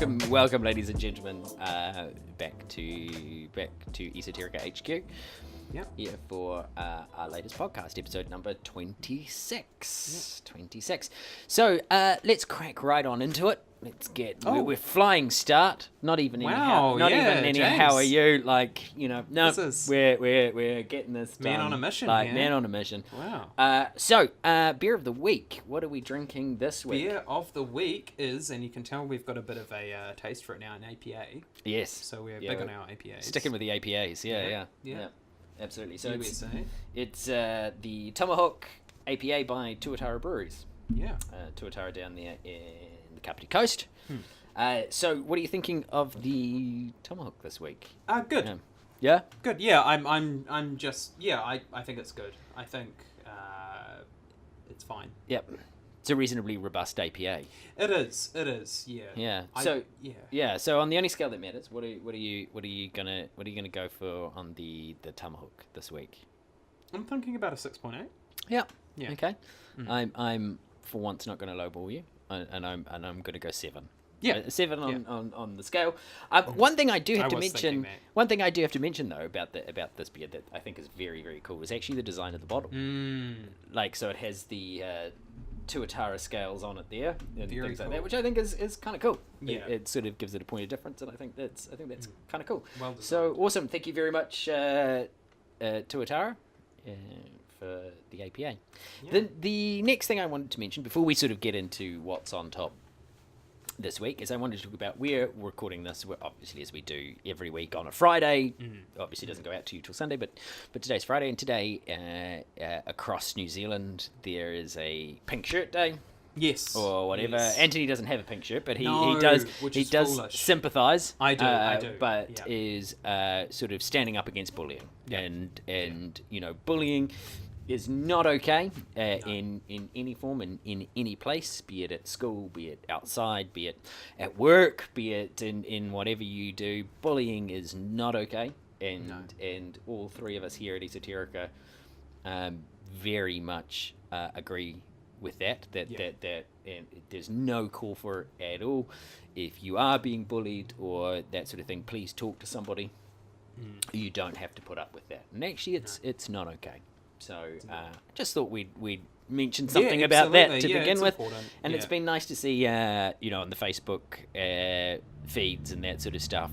welcome, ladies and gentlemen, back to Esoterica HQ. Yep. Here for our latest podcast, episode number 26. Yep. 26. So let's crack right on into it. Let's get. We're flying start. Not even any. How are you? Like, you know. No. We're getting this done. Man on a mission. Like man on a mission. Wow. So beer of the week. What are we drinking this week? Beer of the week is, and you can tell we've got a bit of a taste for it now, an APA. Yes. So we're big on our APAs. Sticking with the APAs. Yeah. Absolutely. So USA. it's the Tomahawk APA by Tuatara Breweries. Yeah. Tuatara down there in the Kapiti Coast. So what are you thinking of the Tomahawk this week? Good. Yeah? Good. Yeah, I'm just, I think it's good. I think it's fine. Yep. It's a reasonably robust APA. It is. Yeah. Yeah. So on the only scale that matters, what are you gonna go for on the Tomahawk this week? I'm thinking about a 6.8. Yeah. Yeah. Okay. I'm for once not going to lowball you, and I'm going to go 7. Yeah. 7 on the scale. One thing I do have to mention. One thing I do have to mention though about this beer that I think is very, very cool is actually the design of the bottle. Like, so it has the Tuatara scales on it there and very things cool. like that, which I think is kind of cool. Yeah. It sort of gives it a point of difference, and I think that's kind of cool. Well designed. So awesome! Thank you very much, Tuatara, for the APA. Yeah. The next thing I wanted to mention before we sort of get into what's on top this week is I wanted to talk about, we're recording this obviously as we do every week on a Friday. Obviously it doesn't go out to you till Sunday, but today's Friday, and today across New Zealand there is a pink shirt day. Yes. Or whatever. Yes. Anthony doesn't have a pink shirt, but he does foolish. sympathise. I do. But is sort of standing up against bullying. Yeah. And you know, bullying is not okay in any form, in any place, be it at school, be it outside, be it at work, be it in whatever you do. Bullying is not okay, and all three of us here at Esoterica very much agree with that and there's no call for it at all. If you are being bullied or that sort of thing, please talk to somebody. You don't have to put up with that, and actually it's not okay. So just thought we'd mention something about that to begin with. Important. And it's been nice to see, on the Facebook feeds and that sort of stuff,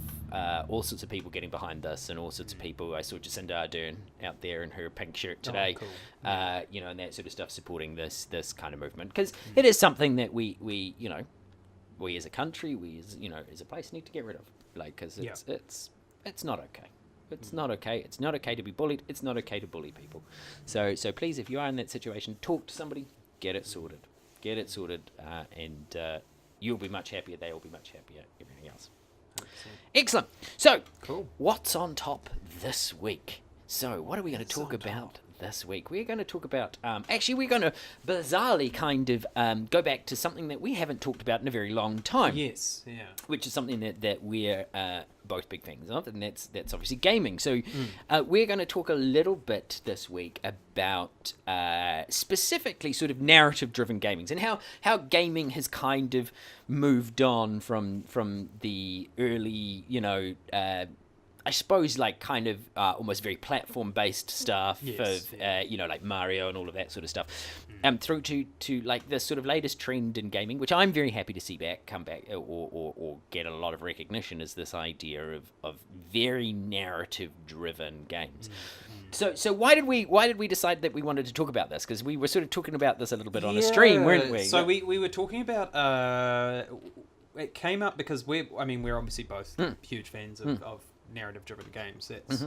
all sorts of people getting behind this, and all sorts of people. I saw Jacinda Ardern out there in her pink shirt today, cool. And that sort of stuff, supporting this kind of movement, because it is something that we as a country, we as a place need to get rid of, like, because it's not okay. It's not okay. It's not okay to be bullied. It's not okay to bully people. So please, if you are in that situation, talk to somebody. Get it sorted. And you'll be much happier. They will be much happier. Everything else. 100%. Excellent. So, Cool. What's on top this week? So, what are we going to talk about this week? We're going to talk about... we're going to bizarrely kind of go back to something that we haven't talked about in a very long time. Yes, yeah. Which is something that we're both big fans of, and that's obviously gaming. So we're going to talk a little bit this week about specifically sort of narrative-driven gamings, and how gaming has kind of moved on from the early, I suppose, like, kind of almost very platform-based stuff like Mario and all of that sort of stuff, through to like this sort of latest trend in gaming, which I'm very happy to see come back or get a lot of recognition, is this idea of very narrative-driven games. So why did we decide that we wanted to talk about this? Because we were sort of talking about this a little bit on a stream, weren't we? So we were talking about it came up because we're obviously both huge fans of narrative-driven games. That's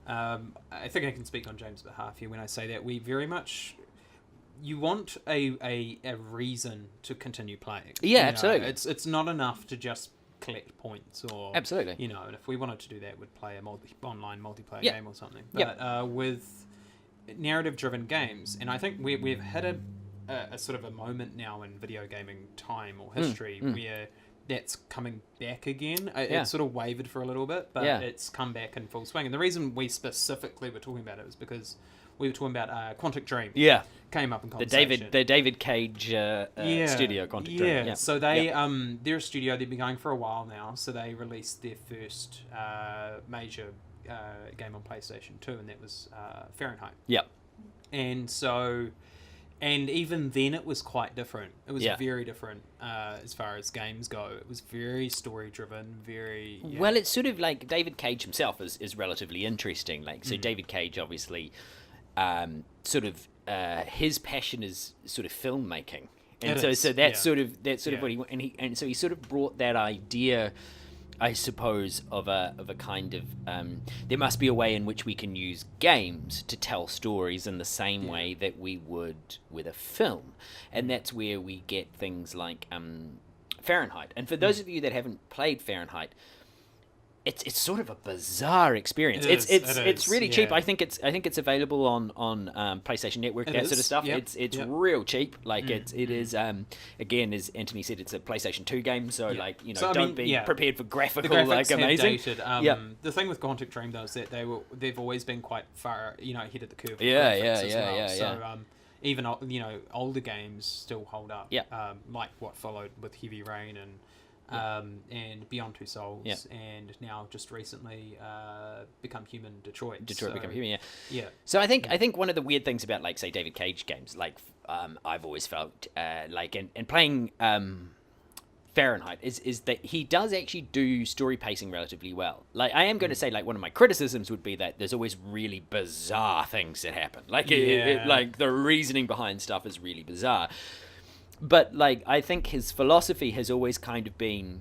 I think I can speak on James' behalf here when I say that we very much, you want a reason to continue playing. Yeah, absolutely. It's not enough to just collect points or absolutely. And if we wanted to do that, we'd play a online multiplayer game or something. But with narrative-driven games, and I think we've hit a sort of a moment now in video gaming time or history where that's coming back again. It sort of wavered for a little bit, but it's come back in full swing. And the reason we specifically were talking about it was because we were talking about Quantic Dream. Yeah. Came up in conversation. The David Cage studio, Quantic Dream. Yeah. So they they're a studio. They've been going for a while now. So they released their first major game on PlayStation 2, and that was Fahrenheit. Yep. And so, and even then it was quite different. It was very different as far as games go. It was very story driven, very... Yeah. Well, it's sort of like David Cage himself is relatively interesting. Like, so David Cage obviously his passion is sort of filmmaking. And so that's sort of what he so he sort of brought that idea, I suppose, of a kind of there must be a way in which we can use games to tell stories in the same way that we would with a film, and that's where we get things like Fahrenheit. And for those of you that haven't played Fahrenheit, it's sort of a bizarre experience. It's really cheap. I think it's available on PlayStation Network, that sort of stuff. Yep. It's real cheap. Like it is again, as Anthony said, it's a PlayStation 2 game, so like, you know, don't be prepared for graphical like amazing. Dated. The thing with Quantic Dream though is that they've always been quite far, you know, ahead of the curve. So even, you know, older games still hold up. Like what followed with Heavy Rain and Beyond Two Souls, and now just recently Become Human, Detroit Become Human. So I think one of the weird things about, like, say, David Cage games, like I've always felt like and playing Fahrenheit is that he does actually do story pacing relatively well. Like, I am going to say, like, one of my criticisms would be that there's always really bizarre things that happen. Like like the reasoning behind stuff is really bizarre. But, like, I think his philosophy has always kind of been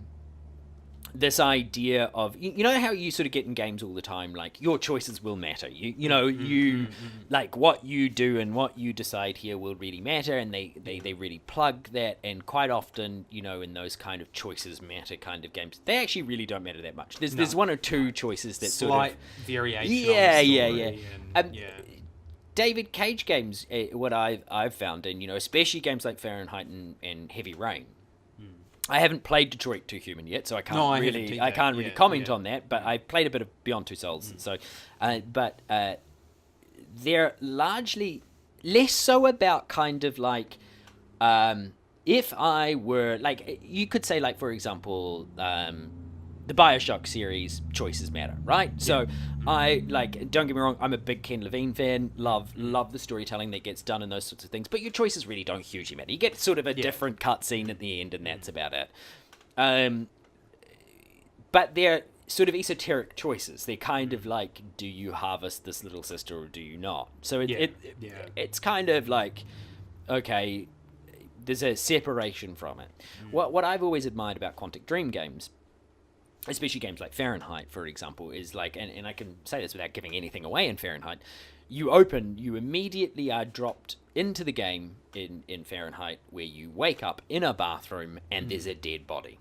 this idea of, you know how you sort of get in games all the time, like, your choices will matter. Like, what you do and what you decide here will really matter, and they really plug that, and quite often, you know, in those kind of choices matter kind of games, they actually really don't matter that much. There's one or two choices that slight sort of... variation on the story. David Cage games, what I've found, and, you know, especially games like Fahrenheit and Heavy Rain. I haven't played Detroit Become Human yet, so I can't really comment on that. But I played a bit of Beyond Two Souls, so but they're largely less so about kind of like if I were like, you could say, like, for example, the BioShock series, choices matter, right? So I, like, don't get me wrong, I'm a big Ken Levine fan, love the storytelling that gets done and those sorts of things, but your choices really don't hugely matter. You get sort of a different cutscene at the end, and that's about it. But they're sort of esoteric choices. They're kind of like, do you harvest this little sister or do you not? So it's kind of like, okay, there's a separation from it. What I've always admired about Quantic Dream games, especially games like Fahrenheit, for example, is like, and I can say this without giving anything away in Fahrenheit, you immediately are dropped into the game in Fahrenheit, where you wake up in a bathroom and there's a dead body.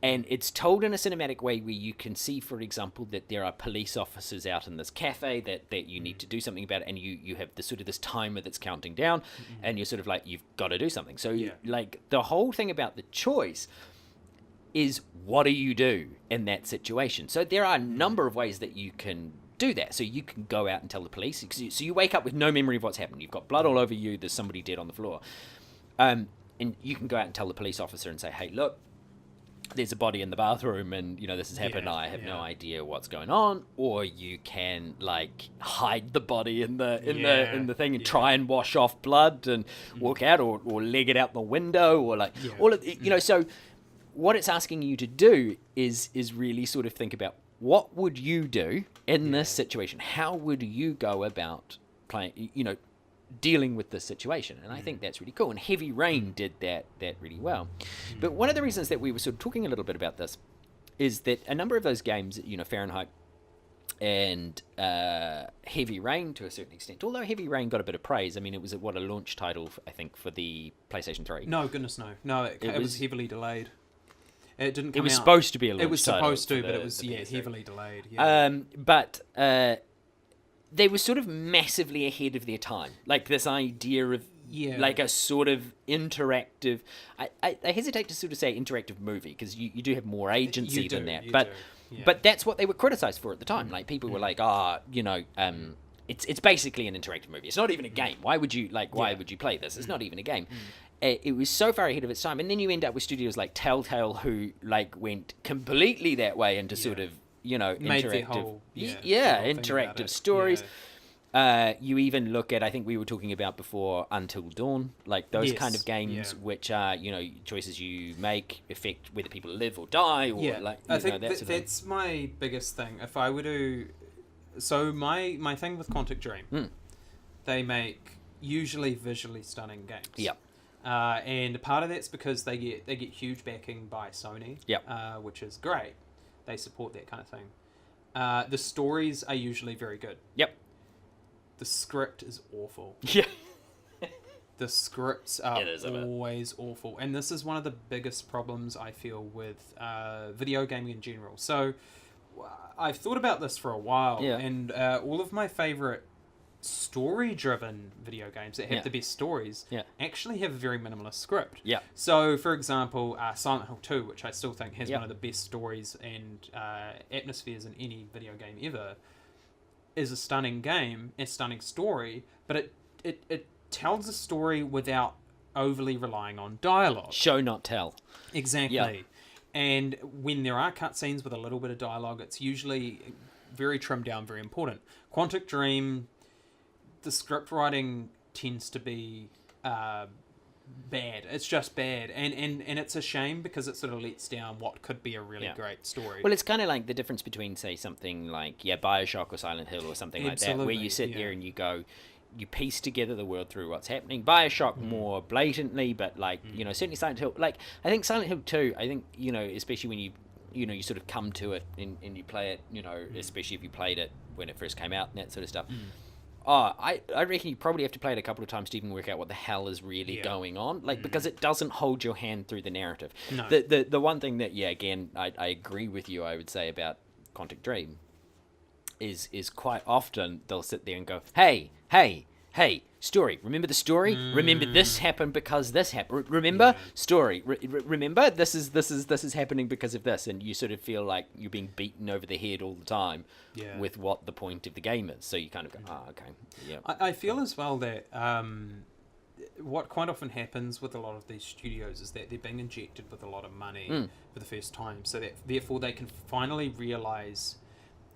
And it's told in a cinematic way where you can see, for example, that there are police officers out in this cafe that you need to do something about, and you have this sort of this timer that's counting down, and you're sort of like, you've got to do something. So like, the whole thing about the choice is, what do you do in that situation? So there are a number of ways that you can do that. So you can go out and tell the police. So you wake up with no memory of what's happened. You've got blood all over you. There's somebody dead on the floor. And you can go out and tell the police officer and say, hey, look, there's a body in the bathroom, and, you know, this has happened. I have no idea what's going on. Or you can, like, hide the body in the thing and try and wash off blood and walk out, or leg it out the window, or like all of, you know. So what it's asking you to do is really sort of think about, what would you do in this situation? How would you go about playing, you know, dealing with this situation? And I think that's really cool. And Heavy Rain did that really well. But one of the reasons that we were sort of talking a little bit about this is that a number of those games, you know, Fahrenheit and Heavy Rain to a certain extent, although Heavy Rain got a bit of praise. I mean, it was a launch title, I think, for the PlayStation 3. No, goodness no. It was heavily delayed. It didn't come out. It was supposed to be a launch title. It was supposed to, but it was heavily delayed. But they were sort of massively ahead of their time. Like, this idea of like a sort of interactive... I hesitate to sort of say interactive movie, because you do have more agency than that. But that's what they were criticised for at the time. Like, people were like, you know... it's basically an interactive movie. It's not even a game. Why would you would you play this? It's not even a game. It was so far ahead of its time, and then you end up with studios like Telltale who went completely that way into sort of Made interactive, whole, interactive stories. You even look at, I think we were talking about before, Until Dawn, like those kind of games, which are choices you make affect whether people live or die, or I think that's my biggest thing. If I were to, so my thing with Quantic Dream, they make usually visually stunning games. Yep. And part of that's because they get huge backing by Sony. Yep. Which is great. They support that kind of thing. The stories are usually very good. Yep. The script is awful. Yeah. The scripts are always awful. And this is one of the biggest problems I feel with video gaming in general. So I've thought about this for a while. Yeah. And all of my favourite story-driven video games that have the best stories actually have a very minimalist script. Yeah. So, for example, Silent Hill 2, which I still think has one of the best stories and atmospheres in any video game ever, is a stunning game, a stunning story, but it tells a story without overly relying on dialogue. Show, not tell. Exactly. Yeah. And when there are cutscenes with a little bit of dialogue, it's usually very trimmed down, very important. Quantic Dream, the script writing tends to be bad. It's just bad. And it's a shame because it sort of lets down what could be a really great story. Well, it's kind of like the difference between, say, something like, Bioshock or Silent Hill or something like that, where you sit there and you go, you piece together the world through what's happening. Bioshock more blatantly, but certainly Silent Hill. Like, I think Silent Hill 2, especially when you sort of come to it and you play it, especially if you played it when it first came out and that sort of stuff. I reckon you probably have to play it a couple of times to even work out what the hell is really going on, because it doesn't hold your hand through the narrative. No. The one thing that, again, I agree with you, I would say, about Quantic Dream is quite often they'll sit there and go, hey, story. Remember the story? Remember this happened because this happened. Remember story. Remember this is happening because of this, and you sort of feel like you're being beaten over the head all the time with what the point of the game is. So you kind of go, okay, yeah. I feel as well that what quite often happens with a lot of these studios is that they're being injected with a lot of money for the first time, so that therefore they can finally realize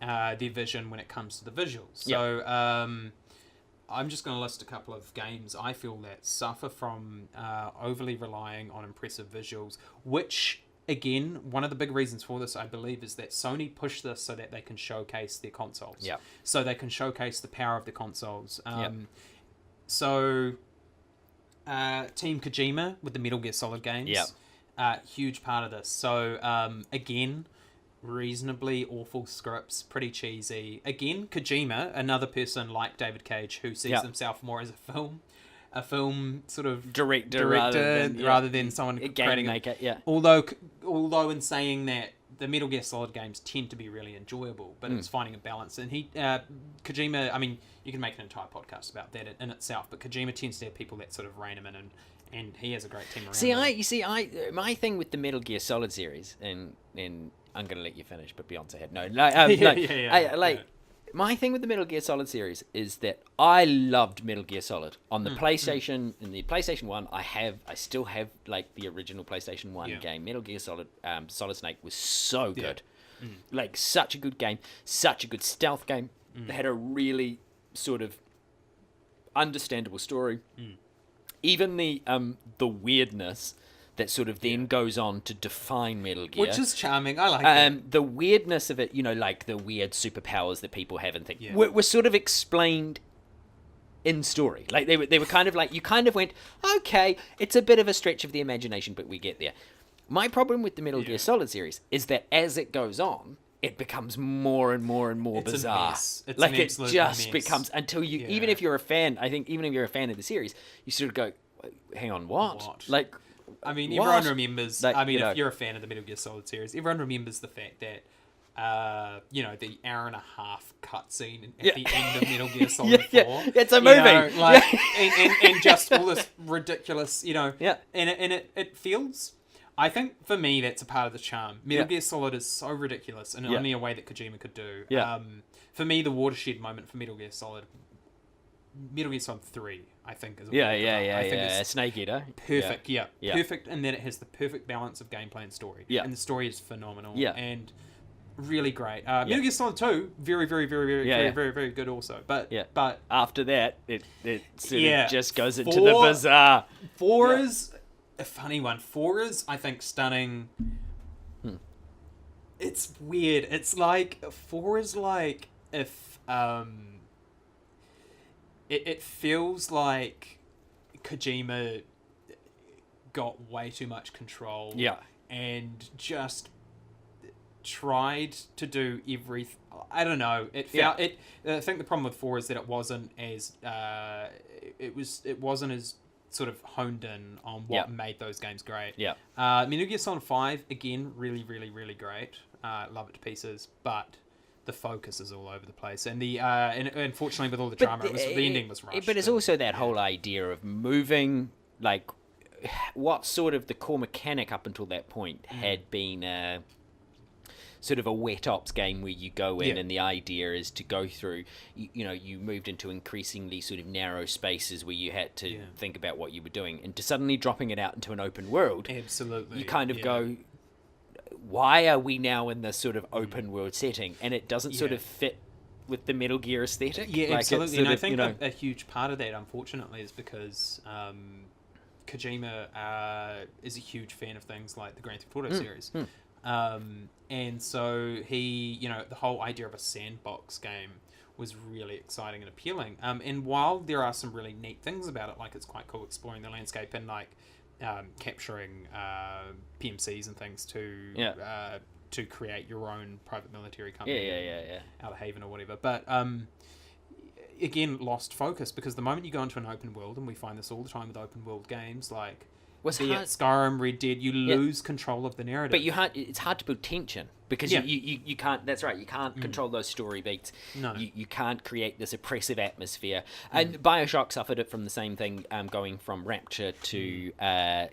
their vision when it comes to the visuals. So I'm just going to list a couple of games I feel that suffer from overly relying on impressive visuals, which, again, one of the big reasons for this, I believe, is that Sony pushed this so that they can showcase their consoles. Yeah. So they can showcase the power of the consoles. So Team Kojima with the Metal Gear Solid games, huge part of this. So, again, reasonably awful scripts, pretty cheesy. Again, Kojima, another person like David Cage who sees himself more as a film sort of director rather than someone creating maker. Although in saying that, the Metal Gear Solid games tend to be really enjoyable, but it's finding a balance. And Kojima, I mean, you can make an entire podcast about that in itself, but Kojima tends to have people that sort of rein him in, and he has a great team around him. My thing with the Metal Gear Solid series, and I'm going to let you finish, but Beyonce had no. My thing with the Metal Gear Solid series is that I loved Metal Gear Solid on the PlayStation. In the PlayStation 1, I still have like the original PlayStation 1 game. Metal Gear Solid, Solid Snake was so good. Like, such a good game, such a good stealth game. It had a really sort of understandable story. Even the weirdness that sort of then goes on to define Metal Gear. Which is charming. I like it. The weirdness of it, like the weird superpowers that people have and things, were sort of explained in story. Like, they were kind of like, you kind of went, okay, it's a bit of a stretch of the imagination, but we get there. My problem with the Metal Gear Solid series is that as it goes on, it becomes more and more and more bizarre. It's like, an it just becomes, until you, even if you're a fan, I think even if you're a fan of the series, you sort of go, hang on, what? Like, I mean, what? everyone remembers, like, if you're a fan of the Metal Gear Solid series, everyone remembers the fact that, the hour and a half cutscene at the end of Metal Gear Solid 4. It's a movie. And just all this ridiculous, and it feels, I think for me that's a part of the charm. Metal Gear Solid is so ridiculous in only a way that Kojima could do. Yeah. For me, the watershed moment for Metal Gear Solid 3, I think, is Yeah, I think it's Snake Eater. perfect. Yeah. Perfect, and then it has the perfect balance of gameplay and story. Yeah. And the story is phenomenal. Yeah. And really great. Metal Gear Solid 2, very, very, very, very, very, very, very good also. But after that, it sort of just goes into 4, the bizarre. 4 is a funny one. 4 is, I think, stunning. It's weird. It's like 4 is like if it feels like Kojima got way too much control. Yeah. And just tried to do everything. I don't know. It felt it. I think the problem with 4 is that it wasn't as it wasn't as sort of honed in on what made those games great. Yeah. Metal Gear Solid 5 again, really, really, really great. Love it to pieces, but the focus is all over the place, and the and unfortunately with all the drama, the ending was rushed. But it's also that whole idea of moving, like, what sort of the core mechanic up until that point had been sort of a wet ops game where you go in and the idea is to go through, you moved into increasingly sort of narrow spaces where you had to think about what you were doing, and to suddenly dropping it out into an open world, absolutely, you kind of go, why are we now in this sort of open world setting? And it doesn't sort of fit with the Metal Gear aesthetic. Yeah, like, absolutely. And I think a huge part of that, unfortunately, is because Kojima is a huge fan of things like the Grand Theft Auto series. And so he, the whole idea of a sandbox game was really exciting and appealing. And while there are some really neat things about it, like it's quite cool exploring the landscape and like capturing PMCs and things to create your own private military company out of Haven or whatever. But again, lost focus, because the moment you go into an open world, and we find this all the time with open world games like Skyrim, Red Dead, you lose control of the narrative. But it's hard to build tension, because you can't, that's right, you can't control those story beats. No. You can't create this oppressive atmosphere. And Bioshock suffered it from the same thing, going from Rapture to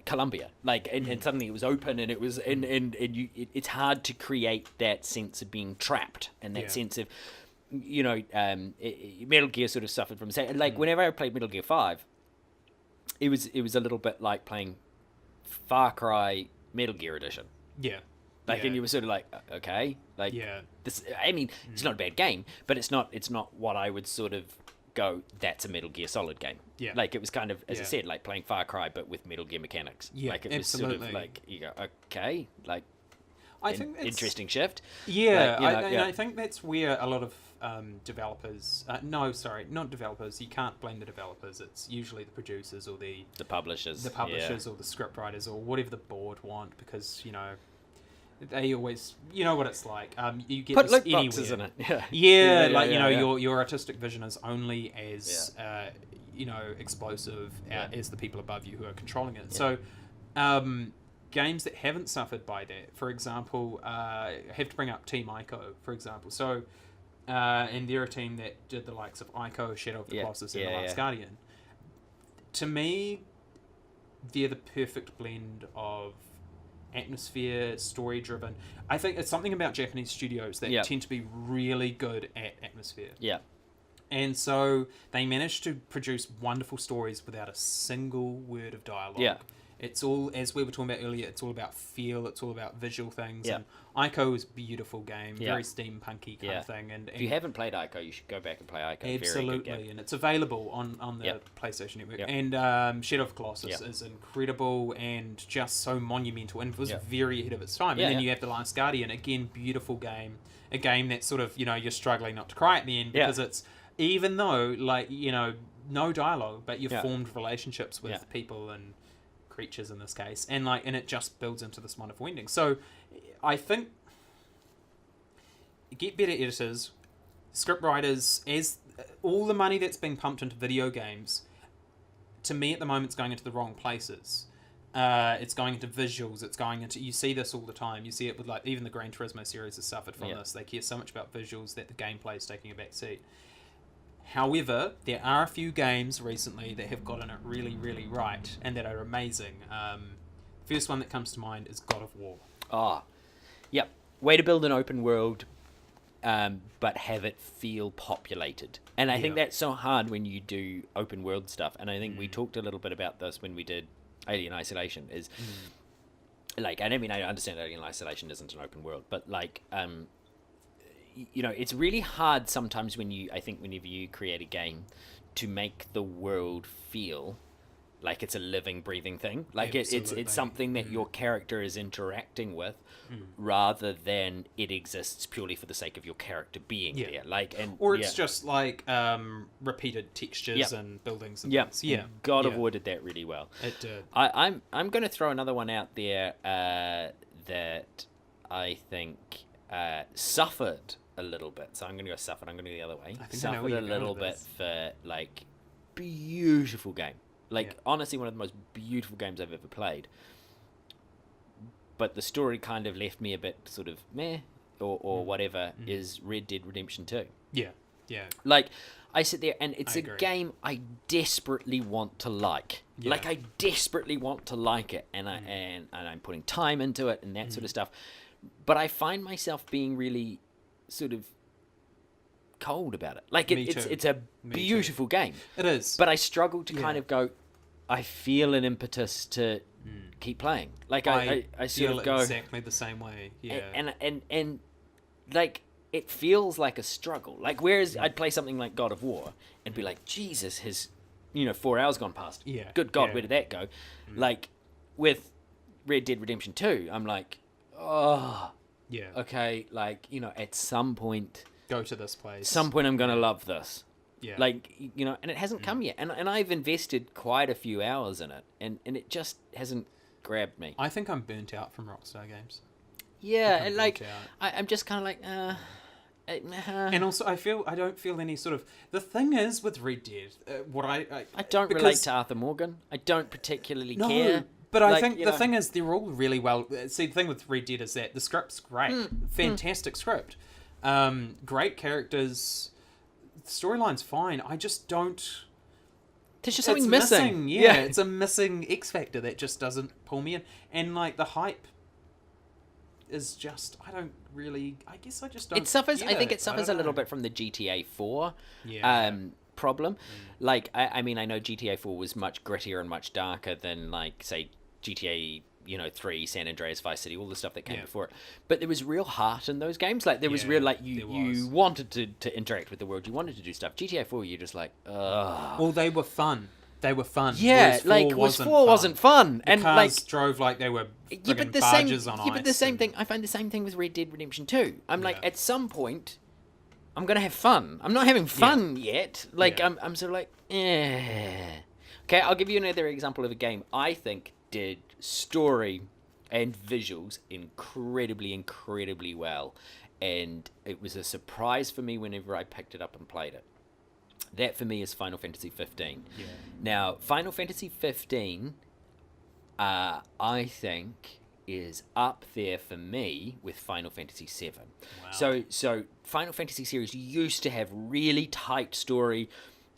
Columbia. Like, and suddenly it was open, and it was, it's hard to create that sense of being trapped, and that sense of, Metal Gear sort of suffered from, like, whenever I played Metal Gear 5, it was a little bit like playing Far Cry Metal Gear Edition. Yeah. Like, and you were sort of like, okay, like, this. I mean, it's not a bad game, but it's not what I would sort of go, that's a Metal Gear Solid game. Yeah. Like, it was kind of, as I said, like playing Far Cry, but with Metal Gear mechanics. Yeah, like, it was sort of like, you go, okay, like, I think it's interesting shift. Yeah, like, I think that's where a lot of developers, not developers, you can't blame the developers, it's usually the producers or the publishers or the script writers or whatever the board want, because they always, what it's like, you get put this loot anywhere. boxes in it. Your artistic vision is only as explosive as the people above you who are controlling it. So games that haven't suffered by that, for example, I have to bring up Team Ico, for example. So and they're a team that did the likes of Ico, Shadow of the Colossus, and The Last Guardian. To me, they're the perfect blend of atmosphere, story-driven. I think it's something about Japanese studios that tend to be really good at atmosphere. Yeah. And so they managed to produce wonderful stories without a single word of dialogue. Yeah. It's all, as we were talking about earlier, it's all about feel, it's all about visual things. Yeah. And Ico is a beautiful game, very steampunky kind of thing. And if you haven't played Ico, you should go back and play Ico. Absolutely, very good game. and it's available on the PlayStation Network. And Shadow of the Colossus is incredible and just so monumental, and was very ahead of its time. And then you have The Last Guardian, again, beautiful game. A game that sort of, you're struggling not to cry at the end, because it's, even though, no dialogue, but you've formed relationships with people and creatures in this case, and it just builds into this wonderful ending. So I think get better editors, script writers, as all the money that's being pumped into video games, to me at the moment, it's going into the wrong places. It's going into visuals, it's going into, you see this all the time, you see it with even the Gran Turismo series has suffered from this. They care so much about visuals that the gameplay is taking a back seat. However, there are a few games recently that have gotten it really, really right, and that are amazing. First one that comes to mind is God of War. Oh, yep. Way to build an open world, but have it feel populated. And I think that's so hard when you do open world stuff. And I think we talked a little bit about this when we did Alien Isolation. Is like, I don't mean I understand Alien Isolation isn't an open world, but like, you know, it's really hard sometimes whenever you create a game to make the world feel like it's a living, breathing thing. Like it's something that your character is interacting with, rather than it exists purely for the sake of your character being there. Like, or it's just like repeated textures and buildings and things. Yeah, God of War did that really well. It did. I'm going to throw another one out there that I think suffered a little bit. So I'm going to go suffered. I'm going to go the other way. I think suffered I know where a little bit for like beautiful game. Like, honestly, one of the most beautiful games I've ever played. But the story kind of left me a bit sort of meh or whatever, is Red Dead Redemption 2. Yeah, yeah. Like, I sit there and it's a game I desperately want to like. Yeah. Like, I desperately want to like it, and I'm putting time into it and that sort of stuff. But I find myself being really sort of cold about it. Like, it's a beautiful game. It is. But I struggle to kind of go, I feel an impetus to keep playing. Like, I sort of go exactly the same way. Yeah. And like, it feels like a struggle. Like, whereas I'd play something like God of War and be like, Jesus, has 4 hours gone past. Yeah. Good God, where did that go? Like, with Red Dead Redemption 2, I'm like, oh, yeah, okay, like, at some point, go to this place. Some point I'm going to love this. Yeah. Like, and it hasn't come yet. And I've invested quite a few hours in it, and it just hasn't grabbed me. I think I'm burnt out from Rockstar games. Yeah, and like, I'm just kind of like, And also, I don't feel any sort of... The thing is with Red Dead, I don't relate to Arthur Morgan. I don't particularly care. But I think the thing is, they're all really well... See, the thing with Red Dead is that the script's great. Fantastic script. Great characters. The storyline's fine. I just don't... There's just something missing. Yeah, it's a missing X factor that just doesn't pull me in. And, like, the hype is just... I don't really... I guess I just don't... It suffers... I think it suffers a little bit from the GTA 4 problem. Like, I mean, I know GTA 4 was much grittier and much darker than, like, say, GTA 3, San Andreas, Vice City, all the stuff that came before it. But there was real heart in those games. Like, there was real, like, you wanted to interact with the world. You wanted to do stuff. GTA 4, you're just like, ugh. Well, they were fun. They were fun. Yeah, like, was 4 wasn't fun. The and cars like drove like they were barges on ice. Yeah, but the same thing. I find the same thing with Red Dead Redemption 2. I'm like, at some point, I'm gonna have fun. I'm not having fun yet. Like, I'm sort of like, eh. Okay, I'll give you another example of a game I think did story and visuals incredibly, incredibly well, and it was a surprise for me whenever I picked it up and played it. That for me is Final Fantasy 15. Yeah. Now, Final Fantasy 15, I think, is up there for me with Final Fantasy 7. Wow. So Final Fantasy series used to have really tight story,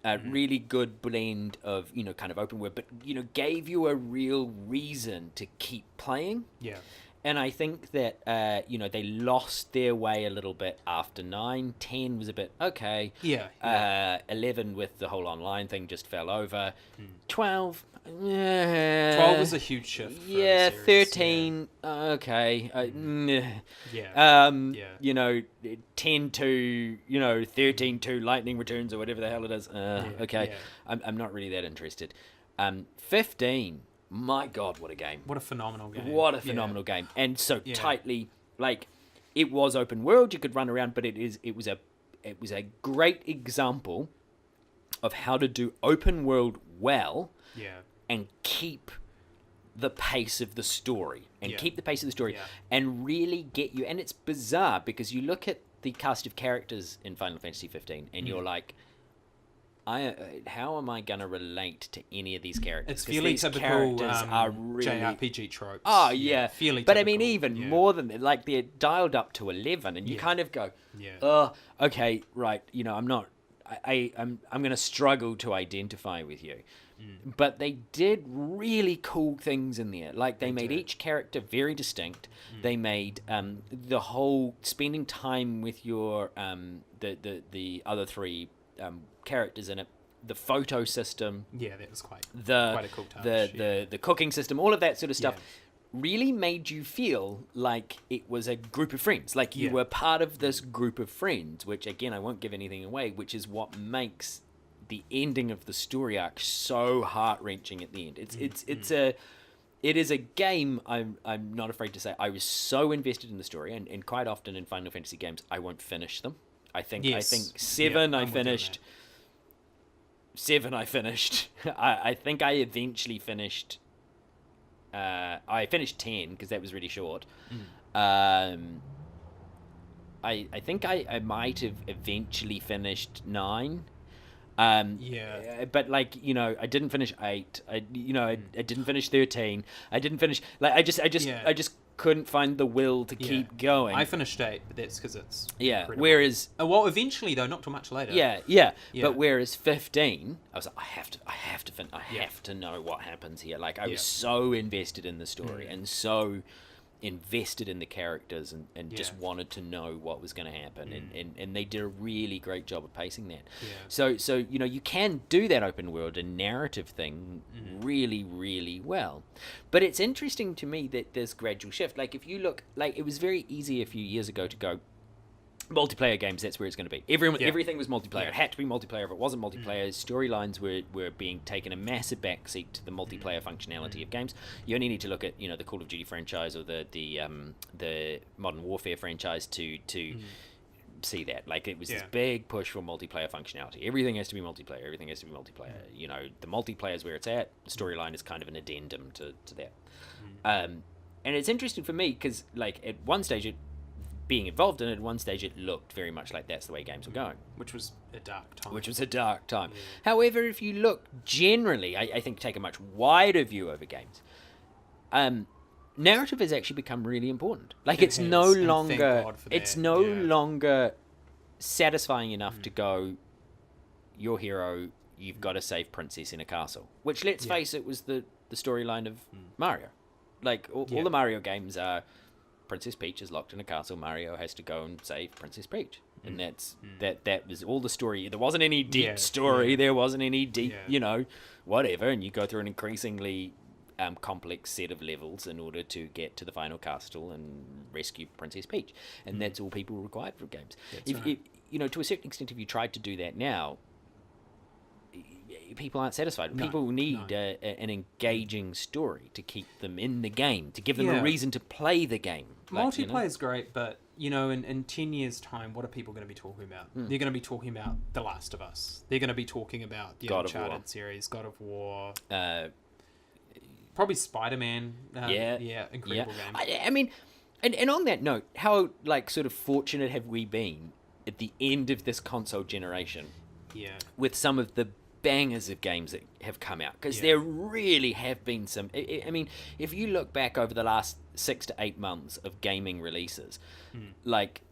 really good blend of, kind of open world, but, gave you a real reason to keep playing. Yeah. And I think that, they lost their way a little bit after 9. 10 was a bit, okay. Yeah. 11 with the whole online thing just fell over. 12... 12 was a huge shift. For yeah, the series. 13. Okay. 10 to 13 to Lightning Returns or whatever the hell it is. Okay. Yeah. I'm not really that interested. 15. My God, what a game! What a phenomenal game! What a phenomenal game! And so tightly, like, it was open world. You could run around, but it was a great example of how to do open world well. Yeah. And keep the pace of the story. And really get you... And it's bizarre, because you look at the cast of characters in Final Fantasy 15, and you're like, how am I going to relate to any of these characters? It's fairly typical JRPG tropes. Oh, yeah. Fairly but typical. I mean, even more than that. Like, they're dialed up to 11, and you kind of go, okay, right, I'm not... I'm going to struggle to identify with you. but they did really cool things in there. Like they made each character very distinct. They made the whole spending time with your the other three characters in it. The photo system, that was quite a cool touch. The cooking system, all of that sort of stuff, really made you feel like it was a group of friends, like you were part of this group of friends. Which again, I won't give anything away. Which is what makes the ending of the story arc so heart-wrenching at the end. It is a game. I'm not afraid to say I was so invested in the story, and quite often in Final Fantasy games, I won't finish them. I think 7 I finished. 7 I finished. I think I eventually finished. I finished 10 because that was really short. I think I might have eventually finished 9. But like, I didn't finish 8. I didn't finish 13. I didn't finish, like, I just couldn't find the will to keep going. I finished 8, but that's because it's incredible. Whereas well, eventually though, not too much later. But whereas 15, I was like, I have to know what happens here. Like I was so invested in the story and so invested in the characters and just wanted to know what was going to happen, and they did a really great job of pacing that. So you can do that open world and narrative thing really, really well. But it's interesting to me that there's gradual shift. Like if you look, like it was very easy a few years ago to go multiplayer games, that's where it's going to be. Everything was multiplayer. It had to be multiplayer. If it wasn't multiplayer, storylines were being taken a massive backseat to the multiplayer functionality of games. You only need to look at the Call of Duty franchise or the Modern Warfare franchise to see that. Like it was this big push for multiplayer functionality. Everything has to be multiplayer. The multiplayer is where it's at. The storyline is kind of an addendum to that. And it's interesting for me because like at one stage being involved in it, at one stage it looked very much like that's the way games were going. Which was a dark time. Yeah. However, if you look generally, I think take a much wider view over games, narrative has actually become really important. Like it's no longer satisfying enough to go, your hero, you've got to save Princess in a castle. Which, let's face it, was the storyline of Mario. Like all the Mario games are, Princess Peach is locked in a castle. Mario has to go and save Princess Peach, and that was all the story. There wasn't any deep story. There wasn't any deep, whatever. And you go through an increasingly complex set of levels in order to get to the final castle and rescue Princess Peach, and that's all people required for games. To a certain extent, if you tried to do that now, people aren't satisfied. People need an engaging story to keep them in the game, to give them a reason to play the game. Multiplayer is great, but in 10 years' time, what are people going to be talking about? They're going to be talking about The Last of Us. They're going to be talking about the Uncharted series, God of War, probably Spider-Man. Incredible game. I mean, and on that note, how sort of fortunate have we been at the end of this console generation? With some of the bangers of games that have come out, because there really have been some. I mean, if you look back over the last 6 to 8 months of gaming releases,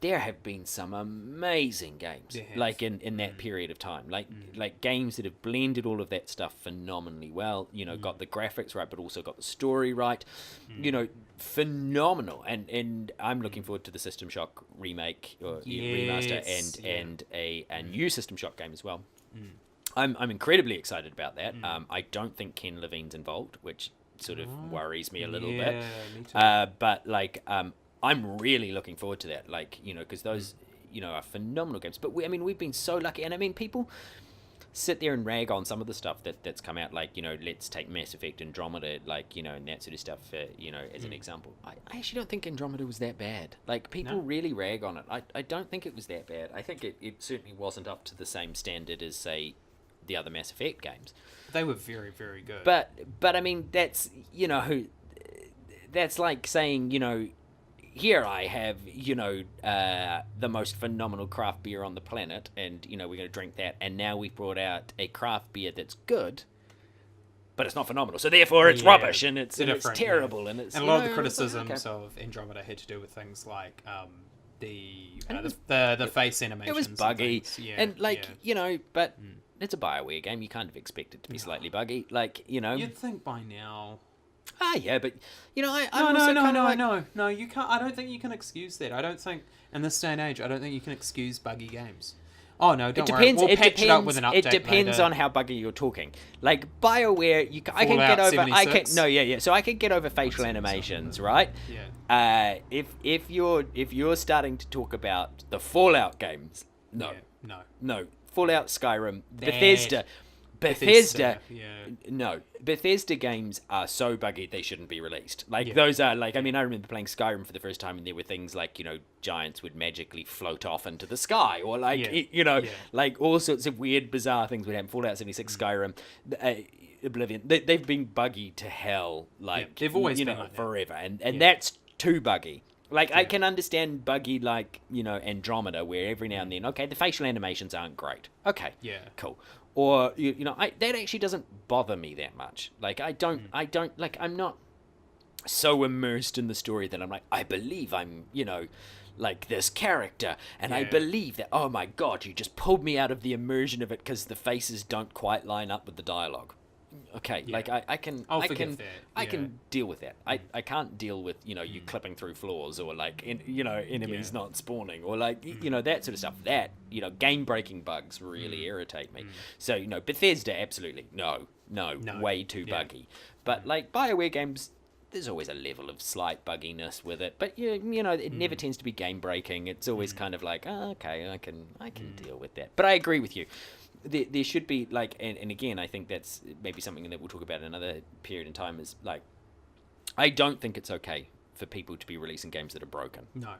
there have been some amazing games in that period of time, like games that have blended all of that stuff phenomenally well, got the graphics right but also got the story right, phenomenal, and I'm looking forward to the System Shock remake or remaster and a new System Shock game as well. I'm incredibly excited about that. I don't think Ken Levine's involved, which sort of worries me a little bit. Me too. But I'm really looking forward to that. Because those are phenomenal games. But we've been so lucky, and I mean people sit there and rag on some of the stuff that's come out. Let's take Mass Effect Andromeda, and that sort of stuff. As an example, I actually don't think Andromeda was that bad. People really rag on it. I don't think it was that bad. I think it certainly wasn't up to the same standard as, say, the other Mass Effect games. They were very, very good. But I mean, that's like saying, here I have, the most phenomenal craft beer on the planet, and, we're going to drink that, and now we've brought out a craft beer that's good, but it's not phenomenal, so therefore it's rubbish, and it's terrible, and it's... And a lot of the criticisms of Andromeda had to do with things like the face animations. It was buggy, but... It's a BioWare game. You kind of expect it to be slightly buggy. Like, You'd think by now. Yeah, but, No, you can't. I don't think you can excuse that. I don't think, in this day and age, I don't think you can excuse buggy games. Oh, no, don't worry. We'll patch it up with an update It depends later. on how buggy you're talking. Like, BioWare, I can Fallout get over... 76? So I can get over facial animations, right? Yeah. If you're starting to talk about the Fallout games, no. Yeah, no. Fallout, Skyrim, Bad. Bethesda, Yeah. no. Bethesda games are so buggy they shouldn't be released. Like, those are, like, I mean, I remember playing Skyrim for the first time and there were things like, giants would magically float off into the sky, or like, like all sorts of weird, bizarre things would happen. Fallout 76, Skyrim, Oblivion, they've been buggy to hell, like, they've always been like forever. And that's too buggy. Like, I can understand buggy, like, Andromeda, where every now and then, okay, the facial animations aren't great. Okay. Yeah. Cool. Or, that actually doesn't bother me that much. Like, I'm not so immersed in the story that I'm like, I believe I'm, like this character, and I believe that, oh my God, you just pulled me out of the immersion of it because the faces don't quite line up with the dialogue. Okay, like I can deal with that. I can't deal with you clipping through floors, or like enemies not spawning, or like that sort of stuff. That game breaking bugs really irritate me. So Bethesda, absolutely no, way too buggy. But like BioWare games, there's always a level of slight bugginess with it, but it never tends to be game breaking. It's always kind of like, oh, okay, I can deal with that. But I agree with you. There should be, like, and again, I think that's maybe something that we'll talk about in another period in time, is like, I don't think it's okay for people to be releasing games that are broken. No.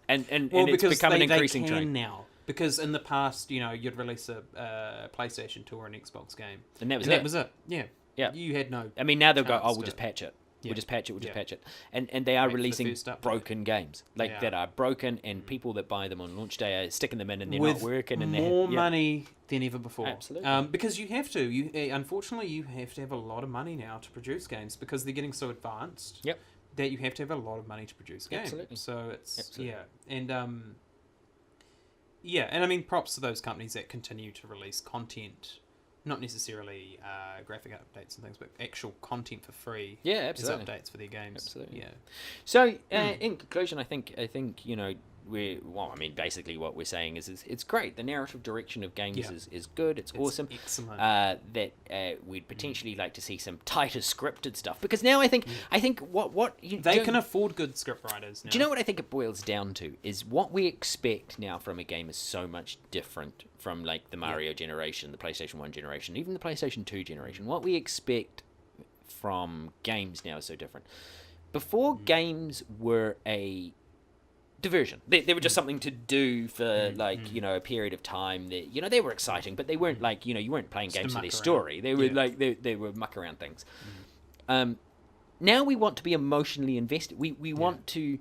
And it's become an increasing trend now. Because in the past, you'd release a PlayStation 2 or an Xbox game. And that was it. Yeah. Yeah. You had no... I mean, now they'll go, we'll just patch it. We'll just patch it. And they are releasing broken games. Like, that are broken, and people that buy them on launch day are sticking them in and they're not working. And more money than ever before. Absolutely. Because you have to. Unfortunately, you have to have a lot of money now to produce games, because they're getting so advanced. Yep. That you have to have a lot of money to produce games. Absolutely. So it's... Yeah. And... and I mean, props to those companies that continue to release content. Not necessarily graphic updates and things, but actual content for free. Yeah, absolutely. As updates for their games. Absolutely. Yeah. So, in conclusion, I think basically what we're saying is it's great. The narrative direction of games is good. It's awesome. Excellent. That we'd potentially like to see some tighter scripted stuff, because now I think what they can afford good script writers now. Do you know what I think it boils down to is what we expect now from a game is so much different from like the Mario generation, the PlayStation 1 generation, even the PlayStation 2 generation. What we expect from games now is so different. Before, games were a diversion. They were just something to do for a period of time. That they were exciting, but they weren't like you weren't playing games for their story. They were like they were muck around things. Now we want to be emotionally invested. We want to.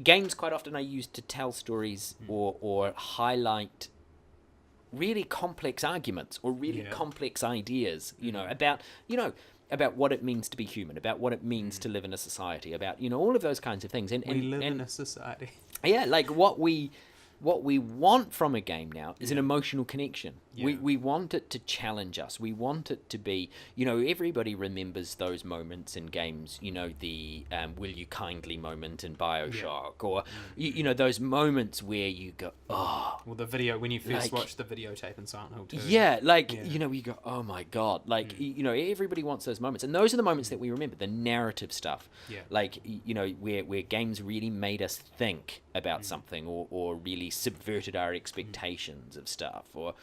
Games quite often are used to tell stories or highlight really complex arguments or really complex ideas. About what it means to be human, about what it means to live in a society, about all of those kinds of things. And we live in a society. Yeah, like what we want from a game now is an emotional connection. We want it to challenge us. We want it to be, everybody remembers those moments in games, the will you kindly moment in BioShock, or, those moments where you go, oh. Well, the video, when you first watched the videotape in Silent Hill 2. Yeah, you go, oh my God. Like, everybody wants those moments. And those are the moments that we remember, the narrative stuff. Yeah. Like, where games really made us think about something, or really subverted our expectations of stuff, or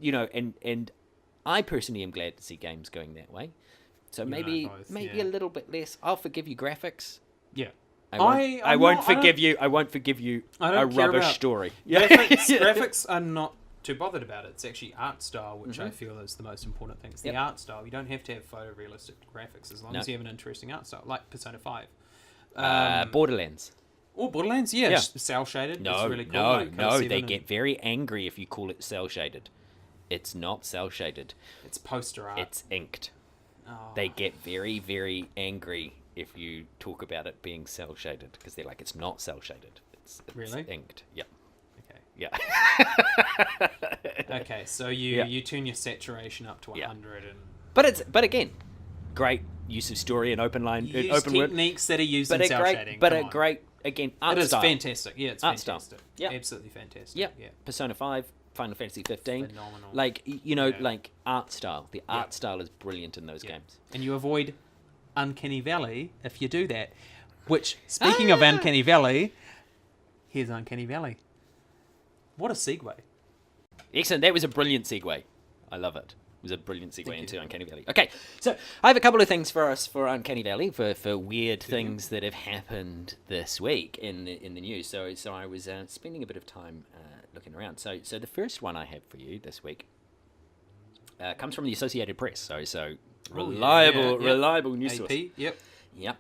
and I personally am glad to see games going that way. So maybe a little bit less. I'll forgive you graphics. Yeah. I won't forgive you a rubbish story. Graphics I'm not too bothered about. It's actually art style, which I feel is the most important thing. It's the art style. You don't have to have photorealistic graphics as long as you have an interesting art style, like Persona 5. Borderlands. Oh, Borderlands, just cell shaded. No, it's really cool. No, they get very angry if you call it cell shaded. It's not cell shaded. It's poster art. It's inked. Oh. They get very, very angry if you talk about it being cell shaded, because they're like, it's not cell shaded. It's really inked. Yeah. Okay. Yeah. Okay, so you tune your saturation up to 100 and... But again, great use of story and open techniques word. that are used in cell shading. But a great, again, art style. style. It is fantastic. Yeah, it's fantastic. Yeah. Absolutely fantastic. Yeah. Yeah. Persona 5, Final Fantasy 15. Phenomenal. Like, like art style. The art style is brilliant in those games. And you avoid Uncanny Valley if you do that. Which, speaking of Uncanny Valley, here's Uncanny Valley. What a segue. Excellent. That was a brilliant segue. I love it. It was a brilliant segue into Uncanny Valley. Okay, so I have a couple of things for us for Uncanny Valley, for weird things that have happened this week in the news. So I was spending a bit of time looking around. So the first one I have for you this week comes from the Associated Press. So reliable news source. AP, yep.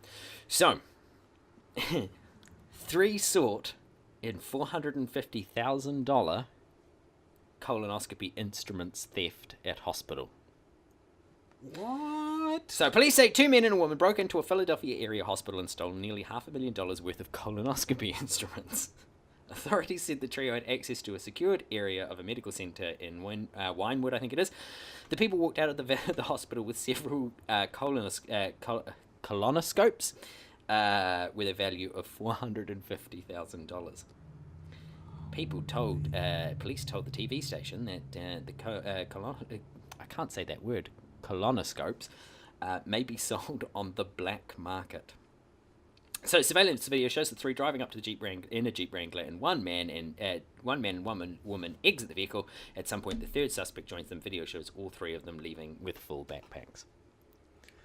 So 3 sought in $450,000 colonoscopy instruments theft at hospital. What? So police say 2 men and a woman broke into a Philadelphia area hospital and stole nearly $500,000 worth of colonoscopy instruments. Authorities said the trio had access to a secured area of a medical centre in Winewood, I think it is. The people walked out of the hospital with several colonoscopes with a value of $450,000. Police told the TV station that I can't say that word, colonoscopes, may be sold on the black market. So surveillance video shows the 3 driving up to the in a Jeep Wrangler, and one man and woman exit the vehicle. At some point, the third suspect joins them. Video shows all 3 of them leaving with full backpacks.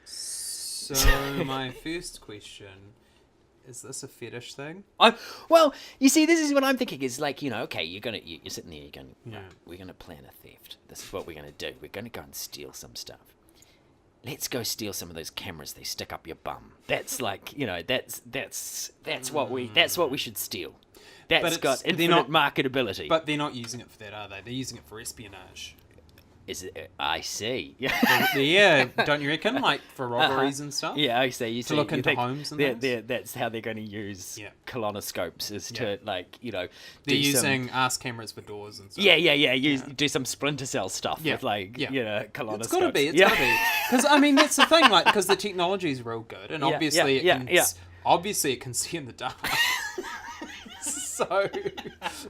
So my first question. Is this a fetish thing? Well, you see, this is what I'm thinking. Is like, okay, you're sitting there, we're gonna plan a theft. This is what we're gonna do. We're gonna go and steal some stuff. Let's go steal some of those cameras they stick up your bum. That's like, that's what we should steal. That's got infinite marketability. But they're not using it for that, are they? They're using it for espionage. Is it? I see. Yeah, don't you reckon? Like for robberies and stuff. Yeah, I see. To look into homes and things. That's how they're going to use colonoscopes, is to they're using ass cameras for doors and stuff. Do some Splinter Cell stuff with colonoscopes. It's gotta be. Because that's the thing. Like, because the technology is real good, and obviously it can see in the dark.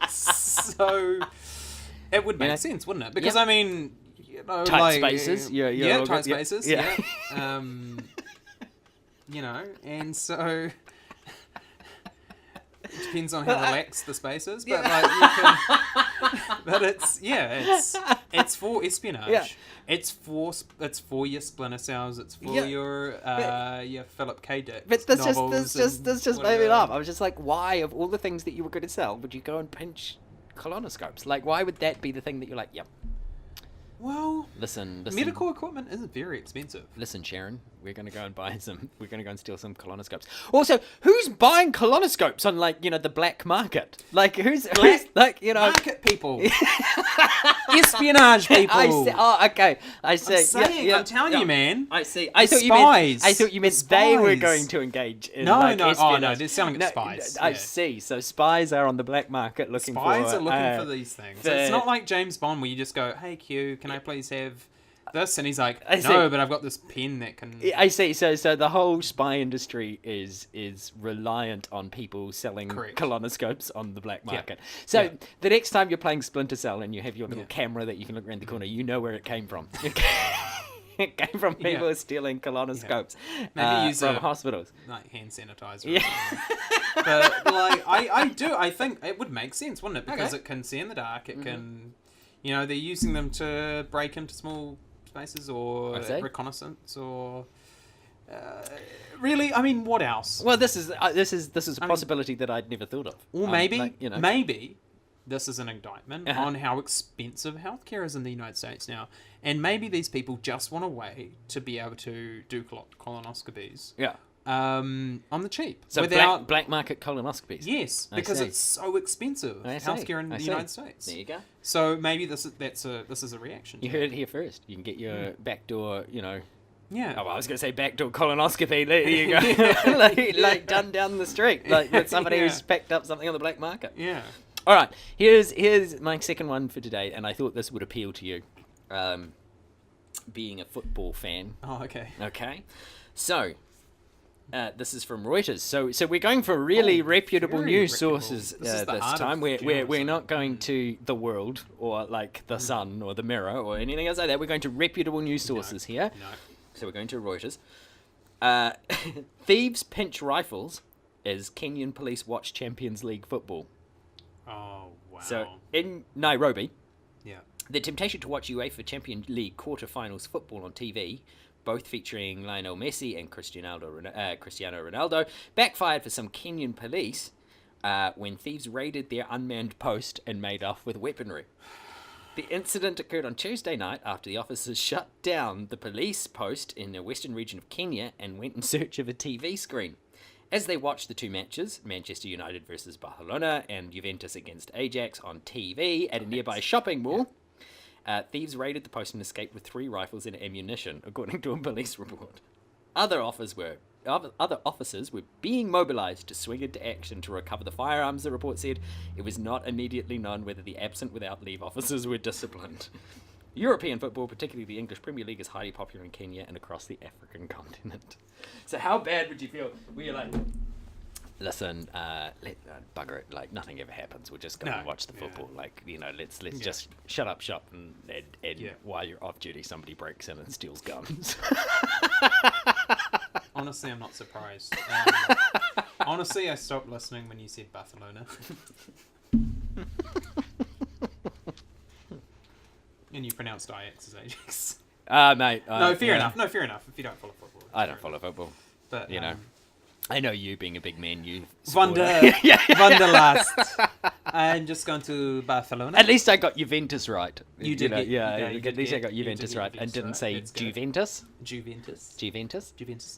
so it would make sense, wouldn't it? Because tight spaces. Tight spaces. Yeah. And so it depends on how relaxed the space is, but but it's for espionage. Yeah. It's for your Splinter Cells. It's for your Philip K. Dick. But this just made me laugh. I was just like, why, of all the things that you were going to sell, would you go and pinch colonoscopes? Like, why would that be the thing that you're like, yep? Well, listen. Medical equipment isn't very expensive. Listen, Sharon, we're going to go and we're going to go and steal some colonoscopes. Also, who's buying colonoscopes on, the black market? Like, who's market people. Espionage people. I see. Oh, okay. I see. I'm telling you, man. I see. Spies. I thought you meant they were going to engage in espionage. Oh, no, they're selling it Spies. I see. So spies are on the black market looking Spies are looking for these things. It's not like James Bond where you just go, hey, Q, can I please have this? And he's like, no, but I've got this pen that can... I see. So the whole spy industry is reliant on people selling colonoscopes on the black market. So the next time you're playing Splinter Cell and you have your little camera that you can look around the corner, you know where it came from. It came from people stealing colonoscopes maybe use from hospitals. Like hand sanitizer or something. But I think it would make sense, wouldn't it? Because it can see in the dark, it can... they're using them to break into small spaces or reconnaissance or... really? What else? Well, this is a possibility that I'd never thought of. Or maybe this is an indictment on how expensive healthcare is in the United States now. And maybe these people just want a way to be able to do colonoscopies. Yeah. On the cheap. So black market colonoscopies. Yes, because it's so expensive. Healthcare in the United States. There you go. So maybe this is a reaction. You heard it here first. You can get your backdoor, Yeah. Oh, I was going to say backdoor colonoscopy. There you go. like done down the street, like with somebody who's picked up something on the black market. Yeah. All right, here's my second one for today, and I thought this would appeal to you, being a football fan. Oh, okay. Okay, so this is from Reuters. So we're going for really reputable news sources this time. We're not going to the World or like the Sun or the Mirror or anything else like that. We're going to reputable news sources here. No. So we're going to Reuters. Thieves pinch rifles as Kenyan police watch Champions League football. Oh, wow. So in Nairobi, Yeah. the temptation to watch UEFA Champions League quarterfinals football on TV, both featuring Lionel Messi and Cristiano Ronaldo, backfired for some Kenyan police when thieves raided their unmanned post and made off with weaponry. The incident occurred on Tuesday night after the officers shut down the police post in the western region of Kenya and went in search of a TV screen. As they watched the two matches, Manchester United versus Barcelona and Juventus against Ajax on TV at a nearby shopping mall, thieves raided the post and escaped with 3 rifles and ammunition, according to a police report. Other officers were being mobilized to swing into action to recover the firearms, the report said. It was not immediately known whether the absent without leave officers were disciplined. European football, particularly the English Premier League, is highly popular in Kenya and across the African continent. So how bad would you feel? Were you like, listen, bugger it, like nothing ever happens. We'll just go and watch the football. Like, let's just shut up shop and while you're off duty, somebody breaks in and steals guns. Honestly, I'm not surprised. Honestly, I stopped listening when you said Barcelona. And you pronounced Ajax as Ajax. Mate. Fair enough. No, fair enough. If you don't follow football. I don't follow football. But, I know you being a big man, Wanderlust. I'm just going to Barcelona. At least I got Juventus right. You did. At least I got Juventus right and didn't say Juventus. Juventus.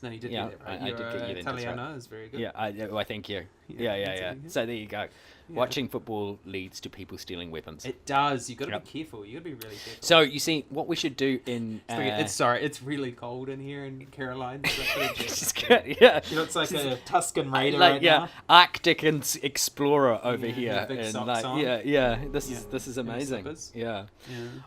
No, you did get it right. I did get Juventus Italiano right. is very good. Yeah, I thank you. Yeah. So there you go. Yeah. Watching football leads to people stealing weapons. It does. You've got to be careful. You've got to be really careful. So, you see, what we should do in... it's really cold in here in Caroline. It's like a Tuscan Raider now. Arctic explorer over here. Big and socks on. This is amazing. Yeah.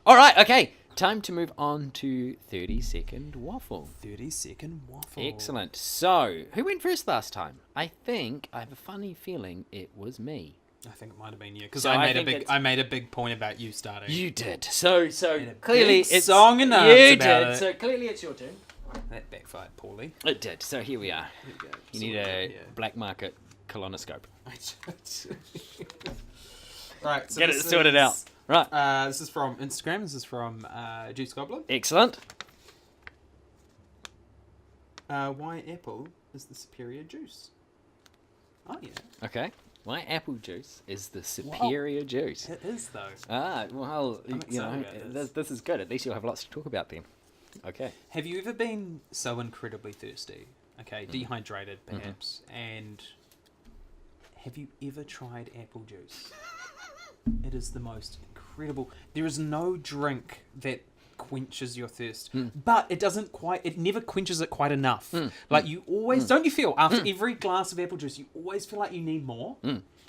All right, okay. Time to move on to 30-second waffle. 30-second waffle. Excellent. So, who went first last time? I have a funny feeling it was me. I think it might have been you because I made a big point about you starting. You did. So clearly it's song and dance about it. So clearly it's your turn. That backfired poorly. It did. So here we are. You need a black market colonoscope. Right. So get it sorted out. Right. This is from Instagram. This is from Juice Goblin. Excellent. Why apple is the superior juice? Oh yeah. Okay. Why apple juice is the superior juice? It is though. Well, this is good. At least you'll have lots to talk about then. Okay. Have you ever been so incredibly thirsty? Okay, dehydrated perhaps, and have you ever tried apple juice? It is the most incredible. There is no drink that quenches your thirst, but it never quenches it quite enough. Like you always, don't you feel after every glass of apple juice, you always feel like you need more?